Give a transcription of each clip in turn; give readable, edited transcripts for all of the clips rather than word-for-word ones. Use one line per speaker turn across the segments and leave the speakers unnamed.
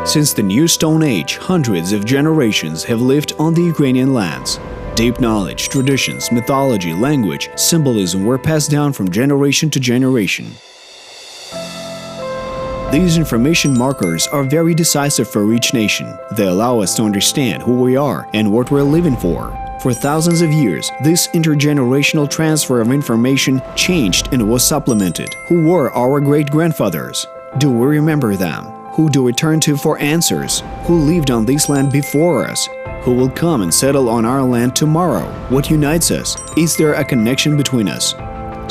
Since the New Stone Age, hundreds of generations have lived on the Ukrainian lands. Deep knowledge, traditions, mythology, language, symbolism were passed down from generation to generation. These information markers are very decisive for each nation. They allow us to understand who we are and what we're living for. For thousands of years, this intergenerational transfer of information changed and was supplemented. Who were our great-grandfathers? Do we remember them? Who do we turn to for answers? Who lived on this land before us? Who will come and settle on our land tomorrow? What unites us? Is there a connection between us?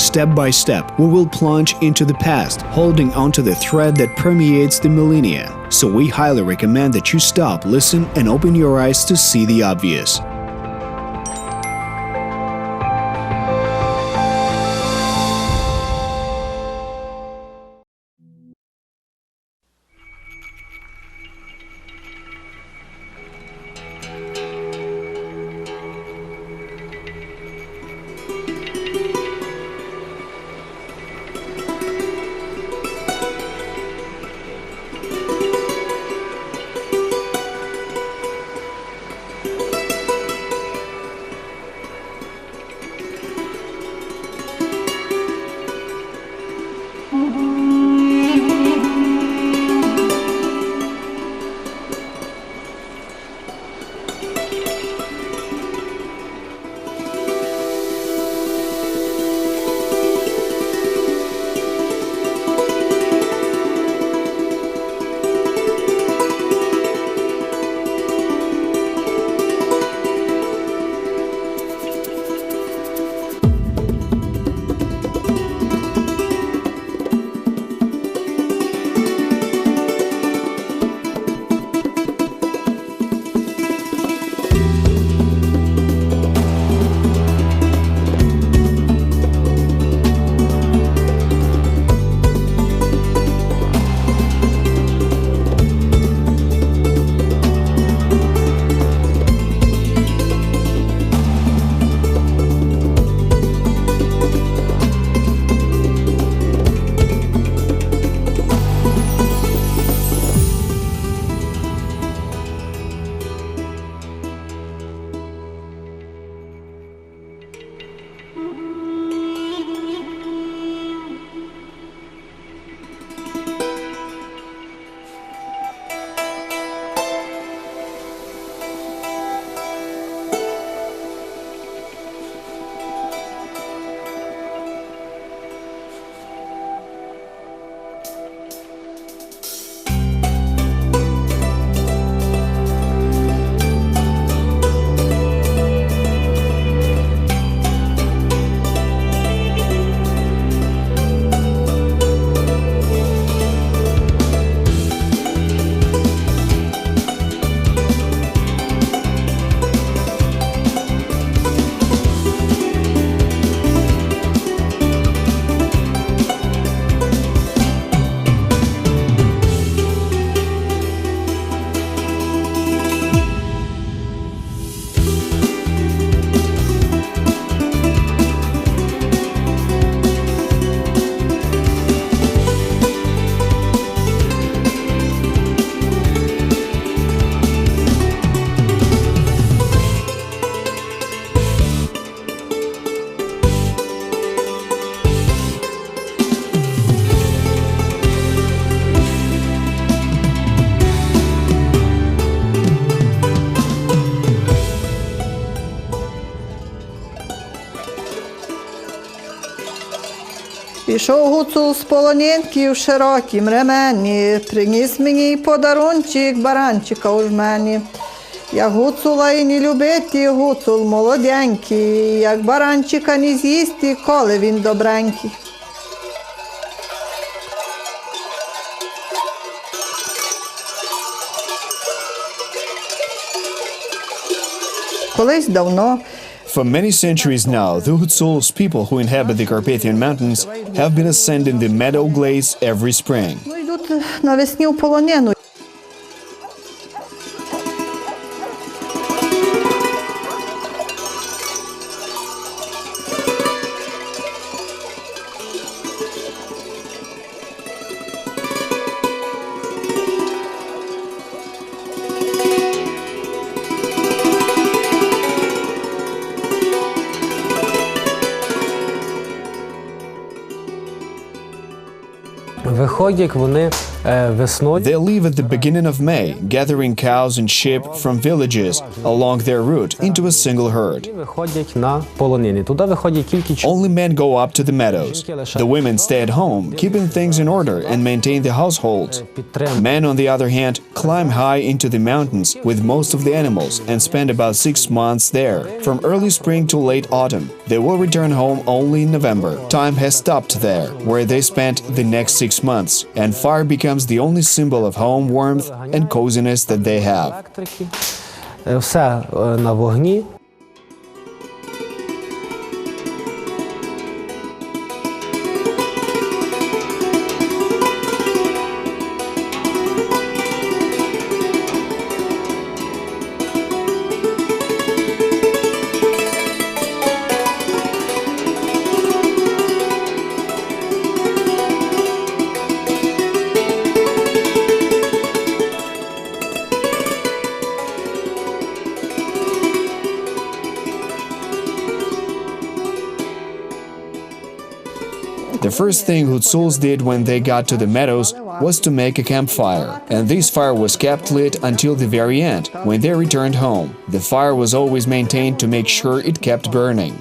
Step by step, we will plunge into the past, holding onto the thread that permeates the millennia. So we highly recommend that you stop, listen, and open your eyes to see the obvious.
Пішов Гуцул з полонінки в широкім ремені, приніс мені подарунчик, баранчика у жмені. Як Гуцула і не любити, Гуцул молоденький, як баранчика не з'їсти, коли він добренький. Колись давно
For many centuries now, the Hutsul's people who inhabit the Carpathian Mountains have been ascending the meadow glades every spring.
йдуть навесні в полонину.
Виходять вони весною.
They leave at the beginning of May, gathering cows and sheep from villages along their route into a single herd.
Виходять на полонини. Туди виходять тільки
Only men go up to the meadows. The women stay at home, keeping things in order and maintain the household. Men, on the other hand, climb high into the mountains with most of the animals and spend about 6 months there, from early spring to late autumn. They will return home only in November. Time has stopped there, where they spent the next 6 months, and fire becomes the only symbol of home warmth and coziness that they have.
Все на вогні.
The first thing Hutsuls did when they got to the meadows was to make a campfire, and this fire was kept lit until the very end, when they returned home. The fire was always maintained to make sure it kept burning.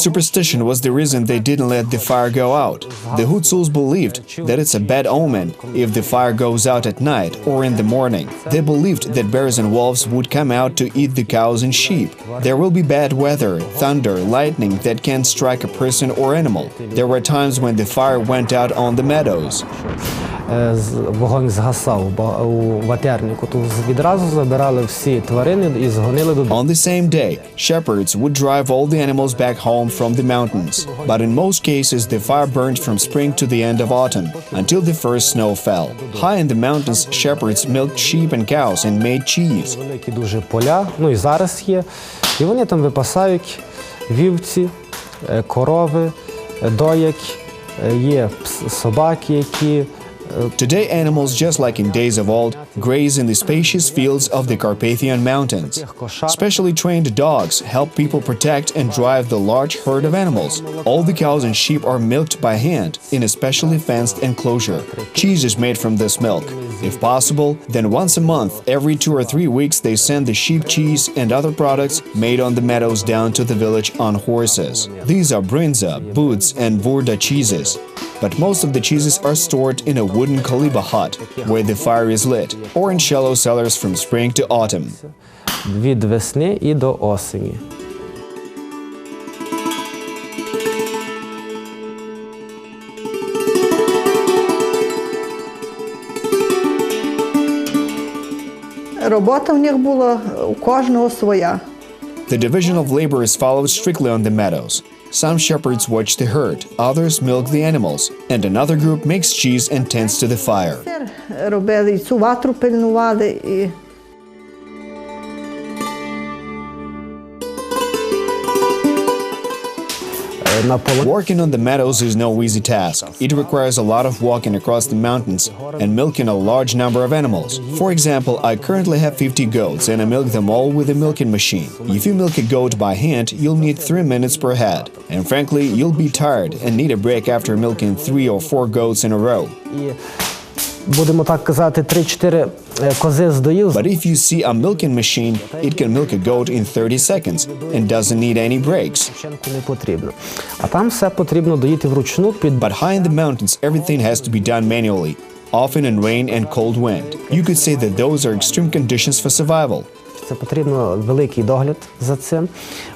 Superstition was the reason they didn't let the fire go out. The Hutsuls believed that it's a bad omen if the fire goes out at night or in the morning. They believed that bears and wolves would come out to eat the cows and sheep. There will be bad weather, thunder, lightning that can strike a person or animal. There were times when the fire went out on the meadows.
Вогонь згасав у ватернику, то відразу забирали всі тварини і згонили додому.
On the same day, shepherds would drive all the animals back home from the mountains. But in most cases, the fire burned from spring to the end of autumn, until the first snow fell. High in the mountains, shepherds milked sheep and cows and made cheese.
Великі дуже поля, ну і зараз є. І вони там випасають вівці, корови, доять, є собаки, які
Today, animals, just like in days of old, graze in the spacious fields of the Carpathian Mountains. Specially trained dogs help people protect and drive the large herd of animals. All the cows and sheep are milked by hand in a specially fenced enclosure. Cheese is made from this milk. If possible, then once a month, every 2 or 3 weeks, they send the sheep cheese and other products made on the meadows down to the village on horses. These are brinza, buds, and vurda cheeses. But most of the cheeses are stored in a wooden kaliba hut, where the fire is lit, or in shallow cellars from spring to autumn.
від весни і до осені.
Робота в них була у кожного своя.
The division of labor is followed strictly on the meadows. Some shepherds watch the herd, others milk the animals, and another group makes cheese and tends to the fire.
Робили і цю ватру пильнували, і
Working on the meadows is no easy task. It requires a lot of walking across the mountains and milking a large number of animals. For example, I currently have 50 goats and I milk them all with a milking machine. If you milk a goat by hand, you'll need 3 minutes per head. And frankly, you'll be tired and need a break after milking 3 or 4 goats in a row.
Будемо так казати, 3-4 кози здоїв.
But if you see a milking machine, it can milk a goat in 30 seconds and doesn't need any breaks.
Не потрібно. А там все потрібно доїти вручну під
But high in the mountains, everything has to be done manually, often in rain and cold wind. You could say that those are extreme conditions for survival.
Це потрібно великий догляд за цим.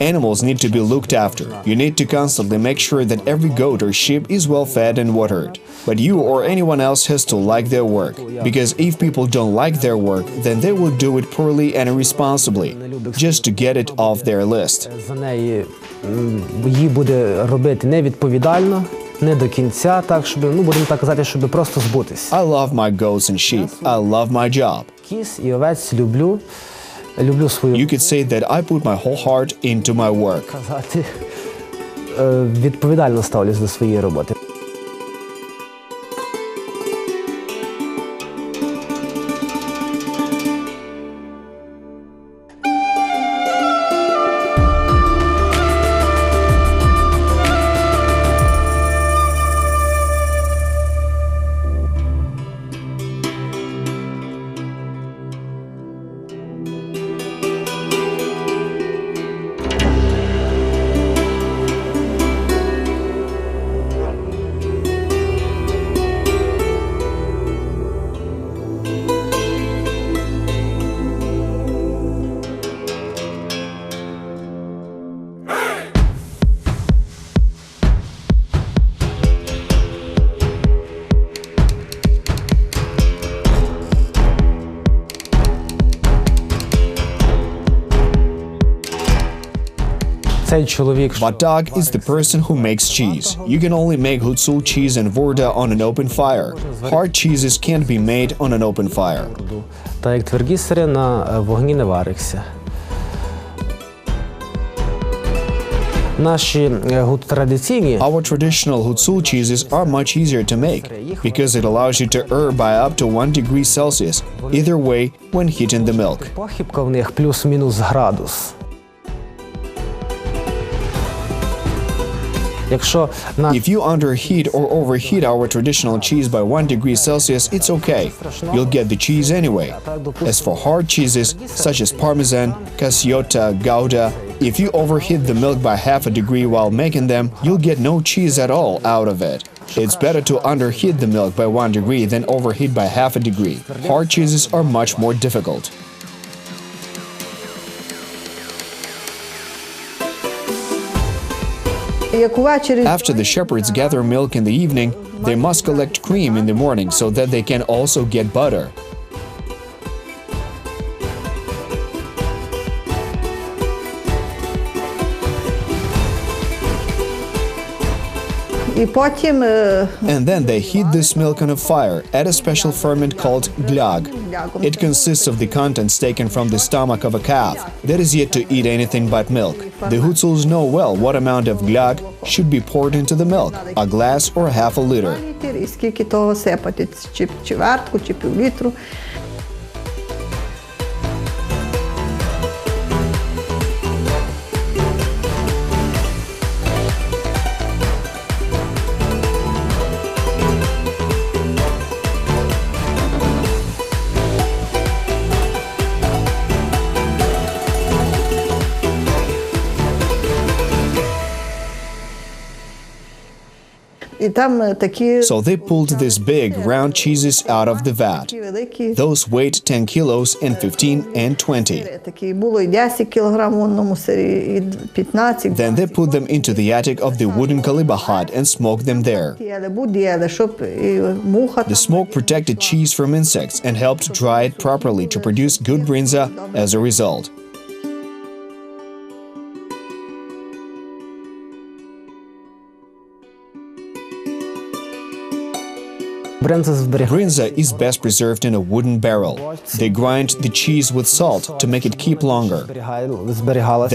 Animals need to be looked after. You need to constantly make sure that every goat or sheep is well fed and watered. But you or anyone else has to like their work. Because if people don't like their work, then they will do it poorly and irresponsibly, just to get it off their list.
За неї її буде робити невідповідально, не до кінця, так, щоб, ну, будемо так казати, щоб просто збутись.
I love my goats and sheep. I love my job.
Кіз і овець люблю свою.
You could say that I put my whole heart into my work.
Казати, відповідально ставлюсь до своєї роботи. цей чоловік,
Vatag is the person who makes cheese. You can only make Hutsul cheese and Vorda on an open fire. Hard cheeses can't be made on an open fire.
та як тверді сири на вогні не вариться. Наші традиційні
Our traditional Hutsul cheeses are much easier to make because it allows you to err by up to 1 degree Celsius either way when heating the milk.
похибка в них плюс-мінус градус. Якщо
If you underheat or overheat our traditional cheese by 1 degree Celsius, it's okay. You'll get the cheese anyway. As for hard cheeses, such as Parmesan, Cassiotta, Gouda, if you overheat the milk by half a degree while making them, you'll get no cheese at all out of it. It's better to underheat the milk by 1 degree than overheat by half a degree. Hard cheeses are much more difficult. After the shepherds gather milk in the evening, they must collect cream in the morning so that they can also get butter. And then they heat this milk on a fire at a special ferment called glag. It consists of the contents taken from the stomach of a calf that is yet to eat anything but milk. The Hutsuls know well what amount of glag should be poured into the milk, a glass or half a liter.
І скільки того сипати, чи чвертку, чи півлітру. І там такі
So they pulled these big, round cheeses out of the vat.
великі.
Those weighed 10 kilos and 15 and 20.
Такі було і 10 кілограм в одному сирі, і 15.
Then they put them into the attic of the wooden kaliba hut and smoked them there.
Будили, щоб і муха.
The smoke protected cheese from insects and helped dry it properly to produce good brinza as a result. Brinza is best preserved in a wooden barrel. They grind the cheese with salt to make it keep longer.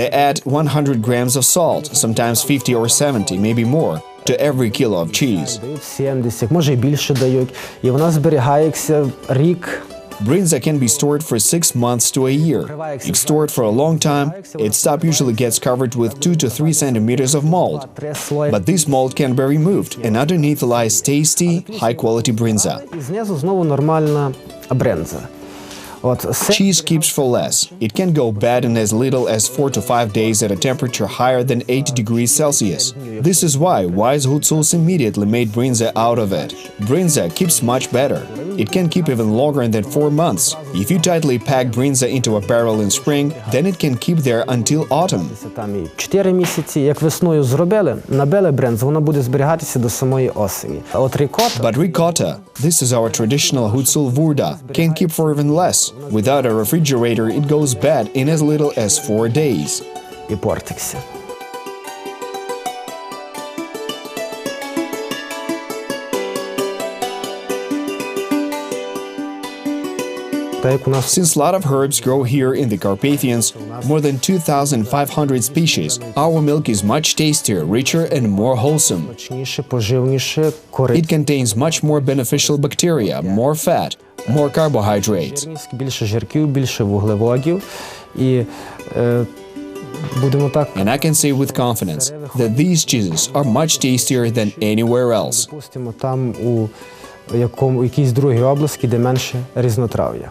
They add 100 grams of salt, sometimes 50 or 70, maybe more, to every kilo of cheese.
70, може і більше дають. І вона зберігається рік.
Brinza can be stored for 6 months to a year. If stored for a long time, its top usually gets covered with 2 to 3 centimeters of mold. But this mold can be removed, and underneath lies tasty, high-quality brinza.
І знизу знову нормальна бринза.
Cheese keeps for less. It can go bad in as little as 4 to 5 days at a temperature higher than 80 degrees Celsius. This is why wise Hutsuls immediately made brinza out of it. Brinza keeps much better. It can keep even longer than 4 months. If you tightly pack brinza into a barrel in spring, then it can keep there until autumn.
Там і 4 місяці, як весною зробили, набили бринзу, воно буде зберігатися до самої осені. А от рікота...
But ricotta, this is our traditional Hutsul Vorda, can keep for even less. Without a refrigerator, it goes bad in as little as 4 days.
І портиться.
Since a lot of herbs grow here in the Carpathians, more than 2,500 species, our milk is much tastier, richer, and more wholesome. It contains much more beneficial bacteria, more fat, more carbohydrates.
Більше жирків, більше вуглеводів. І будемо так...
And I can say with confidence that these cheeses are much tastier than anywhere else.
Допустимо, там у якійсь другій області, де менше різнотрав'я.